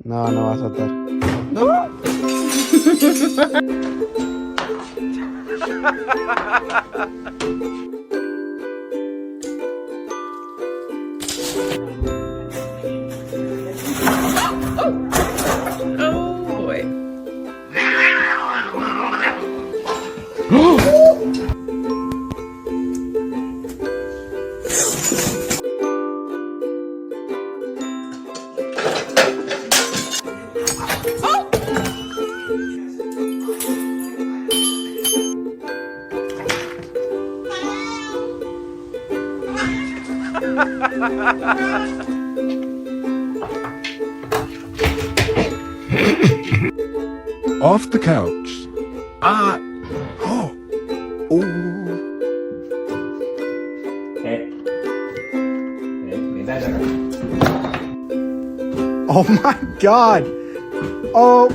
No, no va a saltar. Oh boy. Off the couch. Ah. Oh. Oh. Oh my God. Oh.